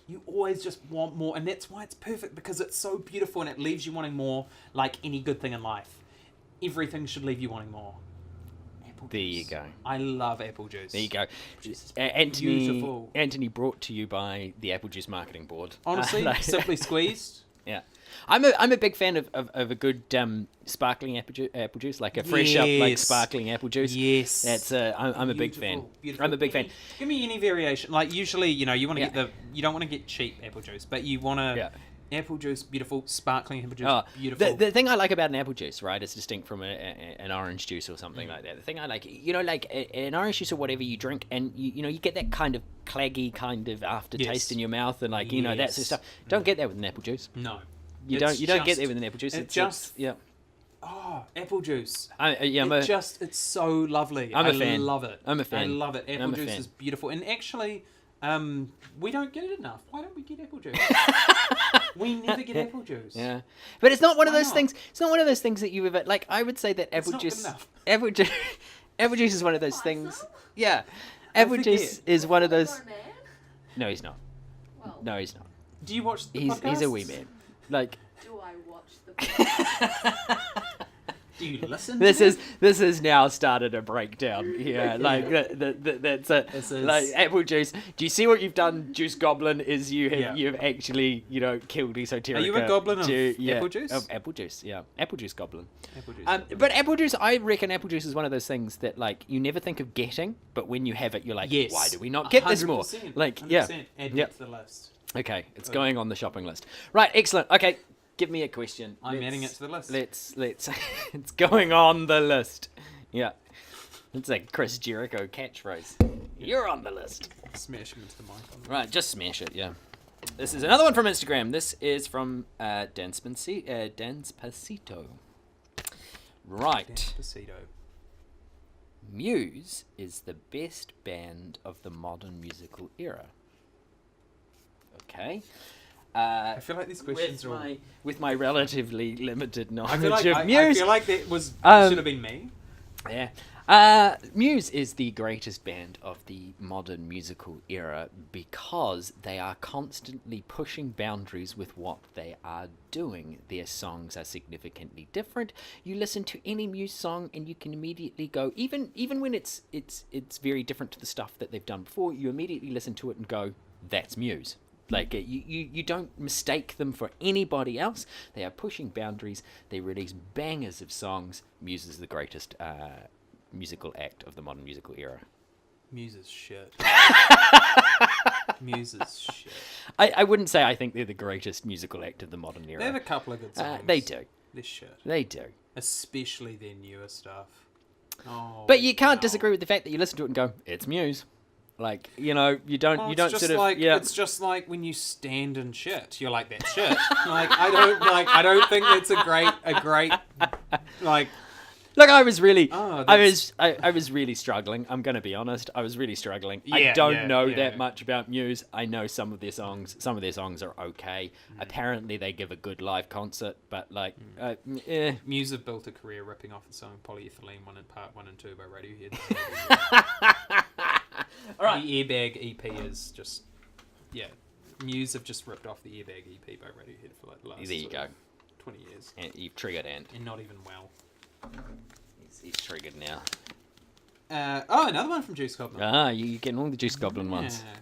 You always just want more, and that's why it's perfect, because it's so beautiful and it leaves you wanting more, like any good thing in life. Everything should leave you wanting more. Apple There juice. you go. I love apple juice. There you go. Beautiful. Anthony brought to you by the Apple Juice Marketing Board. Honestly, Simply Squeezed. Yeah. I'm a big fan of a good sparkling apple juice, like a fresh up like sparkling apple juice. Yes. That's I'm a big fan. Beautiful. I'm a big fan. Give me any variation. Like usually, you want to you don't want to get cheap apple juice, but you want to apple juice, beautiful, sparkling apple juice, beautiful. The thing I like about an apple juice, right, is distinct from an orange juice or something like that. The thing I like, like an orange juice or whatever you drink, and you get that kind of claggy kind of aftertaste in your mouth, and like that sort of stuff. Don't get that with an apple juice. No. You don't get that with an apple juice. Apple juice. It's so lovely. I'm a fan. I love it. I'm a fan. I love it. Apple juice is beautiful. And actually, we don't get it enough. Why don't we get apple juice? We never get apple juice. Yeah. But it's not one of those things. It's not one of those things that you ever like. I would say that apple juice. Apple juice is one of those things. Yeah. Apple juice is one of those. No, he's not. Well, No, he's not. Do you watch the podcast? He's a wee man. Like, Do I watch the podcast? Do you listen? this to is now started a breakdown. Yeah, like that's it. This is- Like apple juice. Do you see what you've done, Juice Goblin? Is you've actually killed Esoterica. Are you a goblin of yeah, apple juice? Of apple juice, yeah, apple juice goblin. Apple juice. But apple juice, I reckon apple juice is one of those things that like you never think of getting, but when you have it, you're like, Yes. why do we not get this more? 100%, Like, 100%. yeah, Add yeah. that to the list. Okay, it's going on the shopping list. Right, excellent. Okay, give me a question. I'm adding it to the list. Let's. It's going on the list. Yeah, it's a Chris Jericho catchphrase. You're on the list. Smash him into the mic. Right, just smash it. Yeah. This is another one from Instagram. This is from Danspacito. Right. Despacito. Muse is the best band of the modern musical era. Okay. I feel like these questions With my relatively limited I knowledge feel like of I Muse. feel like that was Um, should have been me. Yeah. Muse is the greatest band of the modern musical era because they are constantly pushing boundaries with what they are doing. Their songs are significantly different. You listen to any Muse song and you can immediately go, even when it's very different to the stuff that they've done before, you immediately listen to it and go, that's Muse. Like, you don't mistake them for anybody else. They are pushing boundaries. They release bangers of songs. Muse is the greatest musical act of the modern musical era. Muse is shit. Muse is shit. I wouldn't say I think they're the greatest musical act of the modern era. They have a couple of good songs. They do. They're shit. They do. Especially their newer stuff. Oh, But you can't wow. disagree with the fact that you listen to it and go, it's Muse. Like, you don't It's sort just of like yeah. it's just like when you stand in shit. You're like that shit. I don't think that's a great like. Look, I was really, Oh, I was really struggling. I'm gonna be honest. I was really struggling. I Yeah, don't yeah, know yeah. that much about Muse. I know some of their songs. Some of their songs are okay. Apparently, they give a good live concert, but like, Muse have built a career ripping off the song Polyethylene Part 1 and 2 by Radiohead. All right. The Airbag EP is just Muse have just ripped off the Airbag EP by Radiohead for like the last There you go. 20 years, And you've triggered Ant. and not even well. He's triggered now. Another one from Juice Goblin. Ah, you're getting all the Juice Goblin ones. Yeah.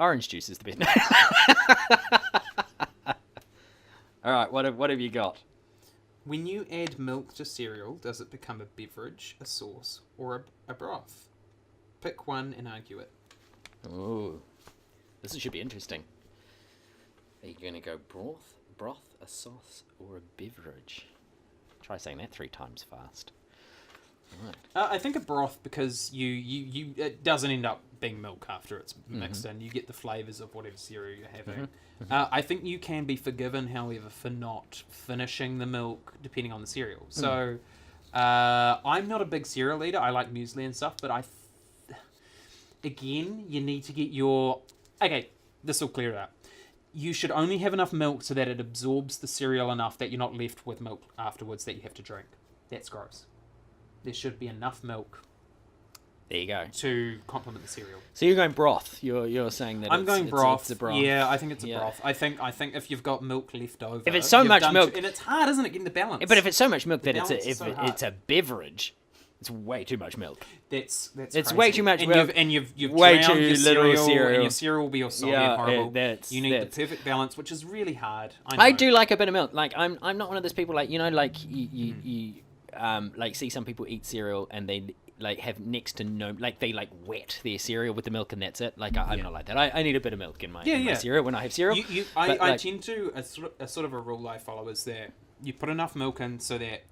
Orange juice is the best. All right, what have you got? When you add milk to cereal, does it become a beverage, a sauce, or a broth? Pick one and argue it. Ooh, this should be interesting. Are you going to go broth, a sauce, or a beverage? Try saying that 3 times fast. Right. I think a broth because you it doesn't end up being milk after it's mixed in. You get the flavors of whatever cereal you're having. I think you can be forgiven, however, for not finishing the milk depending on the cereal. So I'm not a big cereal eater. I like muesli and stuff, but again, you need to get your... Okay, this will clear it up. You should only have enough milk so that it absorbs the cereal enough that you're not left with milk afterwards that you have to drink. That's gross. There should be enough milk There you go. to complement the cereal. So you're going broth. You're saying that I'm going broth. It's a broth. Yeah, I think it's a Yeah. broth. I think if you've got milk left over, If it's so you've much done milk- and it's hard, isn't it, getting the balance? But if it's so much milk The that balance is so hard. it's a beverage, it's way too much milk. that's it's crazy. way too much and milk, you've way drowned too your little cereal, cereal. and your cereal will be all soggy Yeah, and horrible. that's- You need that's- the perfect balance, which is really hard. I know. do like a bit of milk. Like I'm not one of those people like like you like see some people eat cereal and they like have next to no like they like wet their cereal with the milk and that's it. Like I'm not like that. I need a bit of milk in my cereal when I have cereal. I like- tend to a sort of a rule I follow is that you put enough milk in so that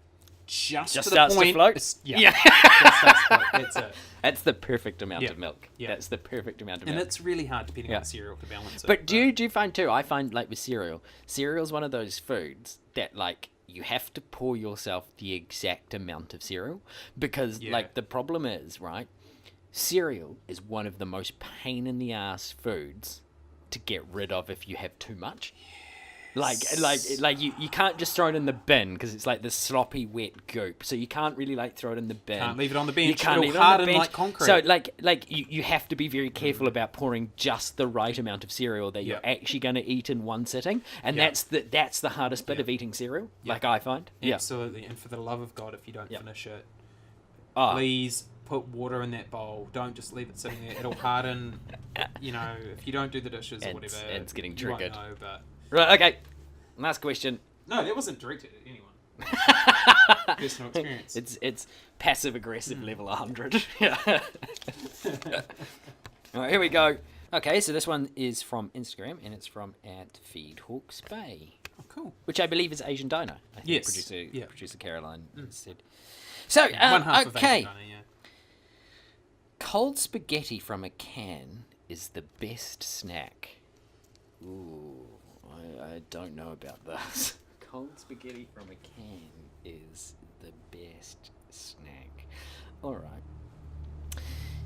just to the starts point, to float. Just starts to float. That's it. That's the perfect amount Yeah. of milk. Yeah. That's the perfect amount of And milk. it's really hard depending Yeah. on the cereal to balance it. But do you find too? I find like with cereal's one of those foods that like you have to pour yourself the exact amount of cereal because Yeah. like the problem is right. Cereal is one of the most pain in the ass foods to get rid of if you have too much. Like you can't just throw it in the bin because it's like this sloppy wet goop. So you can't really like throw it in the bin. Can't leave it on the bench. You can't It'll leave it on the harden bench. like concrete. So like you have to be very careful about pouring just the right amount of cereal that you're actually going to eat in one sitting, and that's the hardest bit of eating cereal. Like I find. Absolutely. And for the love of God, if you don't finish it, please put water in that bowl. Don't just leave it sitting there. It'll harden. If you don't do the dishes or whatever, it's getting you won't triggered. know, but... Right. Okay. Last question. No, that wasn't directed at anyone. Personal experience. It's passive aggressive level 100. Yeah. All right, here we go. Okay, so this one is from Instagram, and it's from @FeedHawksBay. Oh, cool. Which I believe is Asian Diner. I think Yes. Producer Caroline said. So, One half of okay. Asian Diner, Cold spaghetti from a can is the best snack. Ooh, I don't know about this. Cold spaghetti from a can is the best snack. All right.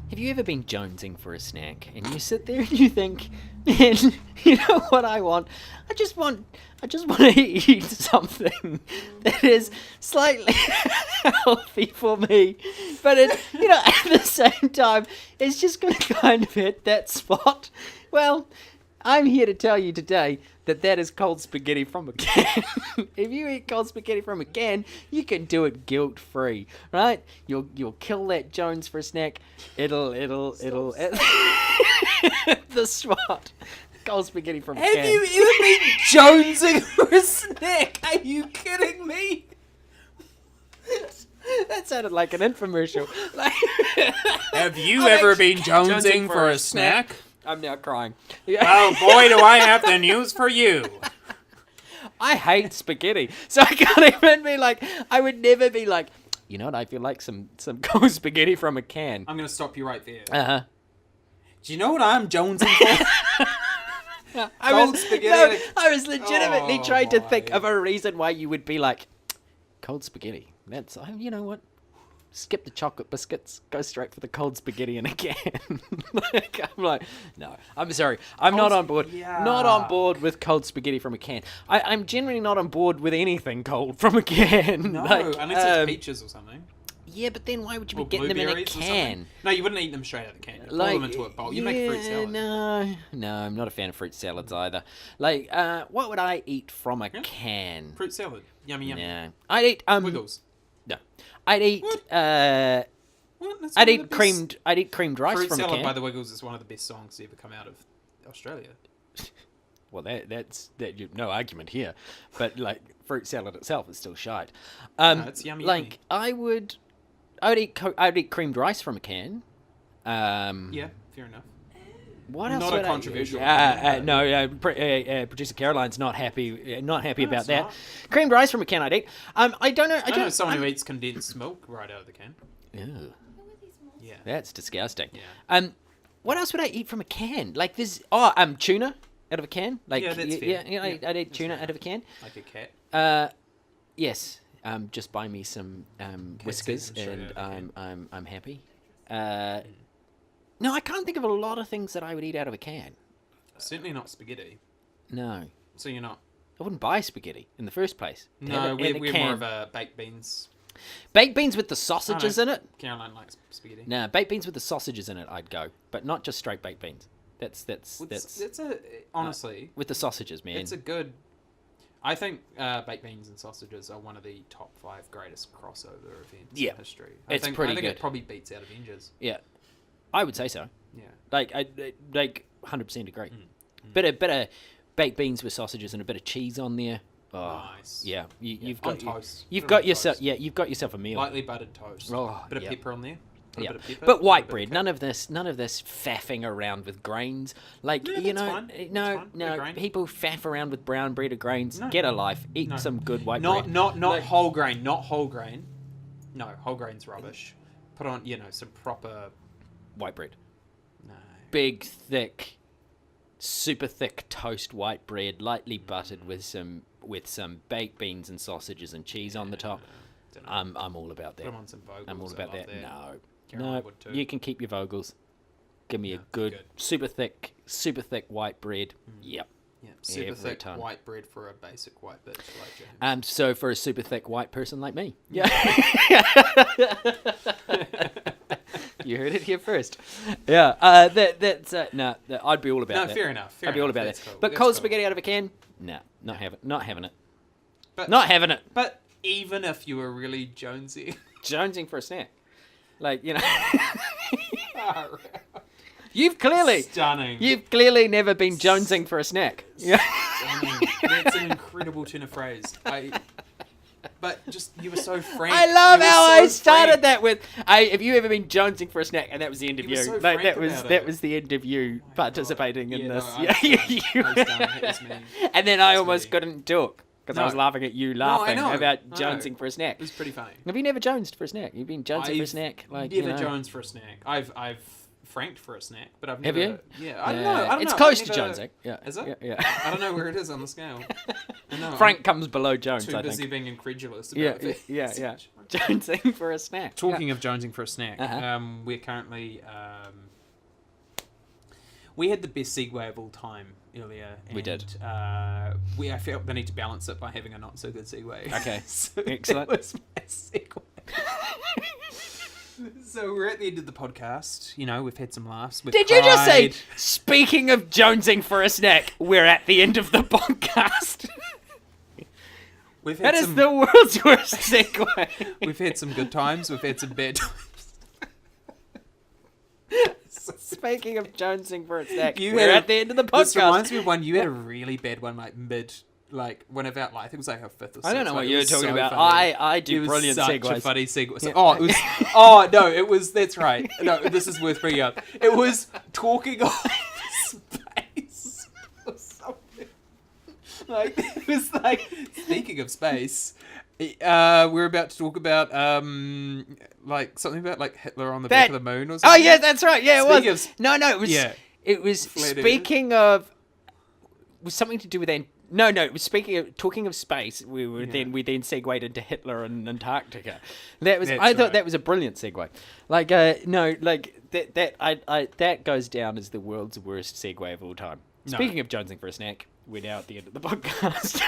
Have you ever been jonesing for a snack and you sit there and you think, man, you know what I want? I just want to eat something that is slightly healthy for me, but it, at the same time, it's just going to kind of hit that spot. Well, I'm here to tell you today that is cold spaghetti from a can. If you eat cold spaghetti from a can, you can do it guilt-free, right? You'll kill that Jones for a snack. It'll the spot. Cold spaghetti from a can. Have you ever been jonesing for a snack? Are you kidding me? That sounded like an infomercial. Have you ever been jonesing for a snack? I'm now crying. Well, boy, do I have the news for you. I hate spaghetti, so I can't even be like. I would never be like. You know what? I feel like some cold spaghetti from a can. I'm going to stop you right there. Do you know what I'm jonesing for? I was legitimately trying to think of a reason why you would be like, cold spaghetti. That's, you know what? Skip the chocolate biscuits, go straight for the cold spaghetti in a can. I'm like, no, I'm sorry. I'm not on board. Yeah. Not on board with cold spaghetti from a can. I'm generally not on board with anything cold from a can. No, unless it's peaches or something. Yeah, but then why would you be Or getting them in a blueberries or can? something. No, you wouldn't eat them straight out of the can. You'd pour them into a bowl. You'd make a fruit salad. No, I'm not a fan of fruit salads either. Like, what would I eat from a can? Fruit salad. Yummy, yummy. Yeah, I'd eat Wiggles. No, I'd eat What? That's I'd one eat of the best- I'd eat creamed rice Fruit from a salad can. by the Wiggles is one of the best songs to ever come out of Australia. Well, that's no argument here, but like fruit salad itself is still shite. No, it's yummy. Like yummy. I'd eat creamed rice from a can. Yeah, fair enough. What else? Not would a controversial. No, producer Caroline's not happy about that. Not. Creamed rice from a can, I'd eat. I don't know. I know someone who eats condensed milk right out of the can. Ew, Yeah. that's disgusting. Yeah. What else would I eat from a can? Like there's tuna out of a can. Like Yeah, that's fair. yeah, I'd eat tuna fair. out of a can. Like a cat. Yes. Just buy me some whiskers, eat them straight out of and I'm happy. No, I can't think of a lot of things that I would eat out of a can. Certainly not spaghetti. No, So you're not. I wouldn't buy spaghetti in the first place. No, Have it in a we're can. more of a baked beans. Baked beans with the sausages in it. Caroline likes spaghetti. No, baked beans with the sausages in it. I'd go, but not just straight baked beans. That's It's a honestly. with the sausages, man. It's a good. I think baked beans and sausages are one of the top 5 greatest crossover events in history. I think pretty it good. probably beats out Avengers. Yeah, I would say so. Yeah. Like I 100% agree. Bit of baked beans with sausages and a bit of cheese on there. Oh, Nice. yeah. You've On got toast. you've Put it got on yourself toast. you've got yourself a meal. Lightly buttered toast. Oh, bit of yeah. pepper on there. Put a Yeah, bit of pepper, but put a white bit of bread. pep- None of this faffing around with grains. Like Yeah, you that's know, fine. That's no, fine. no. Grain. People faff around with brown bread or grains. No. Get a life. Eat No. some good white Not bread. not Like- whole grain. Not whole grain. No, whole grain's rubbish. Put on some proper. White bread. No. Big, thick, super thick toast white bread, lightly buttered with some baked beans and sausages and cheese on the top. Dunno. I'm all about Put that. them on some Vogels. I'm all I about love that. No, Caroline no, would too. you can keep your Vogels. Give me a No, good, good. super thick white bread. Yep. Yeah, super Every thick time. white bread for a basic white bitch like James. So for a super thick white person like me. Yeah. You heard it here first. Yeah. That's I'd be all about that. No, fair enough. I'd be all about That's that. cool. But That's cold cool. spaghetti out of a can? Nah, not having it. But, Not having it. But even if you were really Jonesy. Jonesing for a snack. Like, you know. You've clearly never been jonesing for a snack. Yeah. Stunning. That's an incredible turn of phrase. But just, you were so frank. I love You were how so I started frank. that with, have you ever been jonesing for a snack? And that was the end of You were you. so Like, frank that was about that it. was the end of you Oh my participating God. in Yeah, this. no, Yeah, I was done. It was me. And then I That's almost me. couldn't talk because I No. was laughing at you No, I laughing know. about I know. jonesing for a snack. It was pretty funny. Have you never jonesed for a snack? You've been jonesing for a I've snack? Like, never you know. Jones for a snack. I've franked for a snack, but I've Have never. you? Yeah, I don't know. It's I've close to never- jonesing. Yeah. Is it? Yeah. I don't know where it is on the scale. I know, Frank comes below Jones, I'm too I busy think. being incredulous Yeah, about it. yeah. Jonesing for a snack. Talking of jonesing for a snack, Uh-huh. we're currently. We had the best segue of all time earlier. We did. I felt the need to balance it by having a not so good segue. Okay. So Excellent. That was my segue. So we're at the end of the podcast. You know, we've had some laughs. We've Did you just say, cried. speaking of jonesing for a snack, we're at the end of the podcast? We've had That is some, the world's worst segue. We've had some good times. We've had some bad times. Speaking of jonesing for a snack, You we're had a- at the end of the This reminds podcast. me of one. You had a really bad one, one of our, I think it was like our fifth or sixth. I don't know one. what It you're was talking so about. funny. I It do was brilliant such a segues. funny segue. Yeah. Oh, it was. Oh no, it was. That's right. No, this is worth bringing up. It was talking of space or something. Like it was like speaking of space. We're about to talk about like something about like Hitler on the back of the moon or something. Oh yeah, that's right. Yeah, it Speaking was. of- No, it was. Yeah. It was Flat Earth. speaking of. Was something to do with No, it was talking of space. We then segued into Hitler and Antarctica. That was That's I thought right. that was a brilliant segue. Like that goes down as the world's worst segue of all time. No. Speaking of jonesing for a snack, we're now at the end of the podcast.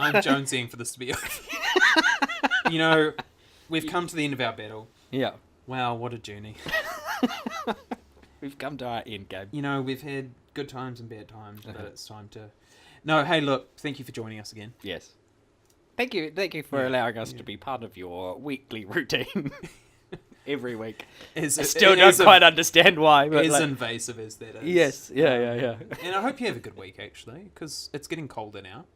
I'm jonesing for this to be over. You know, we've come to the end of our battle. Yeah, Wow, what a journey. we've come to our end game. You know, we've had good times and bad times, but it's time to... No, hey, look, thank you for joining us again. Yes. Thank you for Yeah, allowing us yeah. to be part of your weekly routine every week. I As still don't quite understand why, but as like, invasive as that is. yes, yeah. And I hope you have a good week, actually, because it's getting colder now.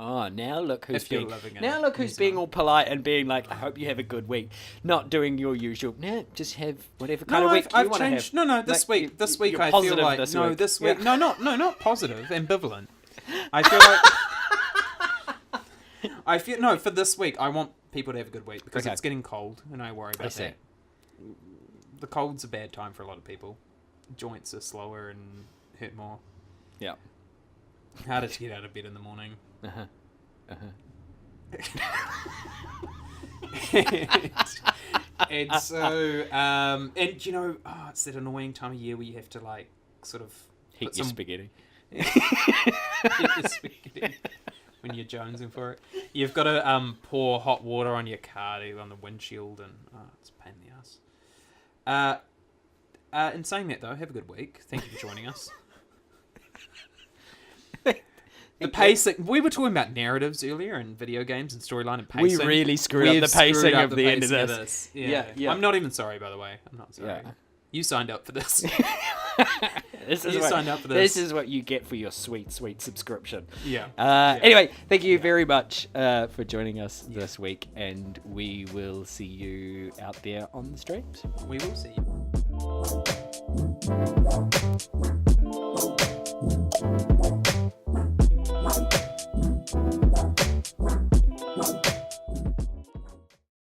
Oh, now look who's If you're being living in now look New who's being Zealand. all polite and being like, I hope you have a good week, not doing your usual. No, just have whatever kind of week you I've want to changed. have. No, this Like, week. This week, you're I feel positive like this no. week. This week, Yeah. not positive. Ambivalent. I feel like I feel no. For this week, I want people to have a good week because Okay. it's getting cold, and I worry about see. that. The cold's a bad time for a lot of people. Joints are slower and hurt more. Yeah. Harder to get out of bed in the morning. And so, and you know, it's that annoying time of year where you have to like sort of Heat put your some spaghetti. heat your spaghetti when you're jonesing for it. You've got to pour hot water on your car, on the windshield, and it's a pain in the ass. In saying that, though, have a good week. Thank you for joining us. The pacing. We were talking about narratives earlier and video games and storyline and We pacing. really screwed We've up the pacing screwed up of the end of pacing this. Yeah. Yeah. I'm not even sorry, by the way. I'm not sorry. Yeah. You signed up for this. This is You what, signed up for this. This is what you get for your sweet subscription. Yeah. Anyway, thank you very much for joining us this week, and we will see you out there on the streams. We will see you.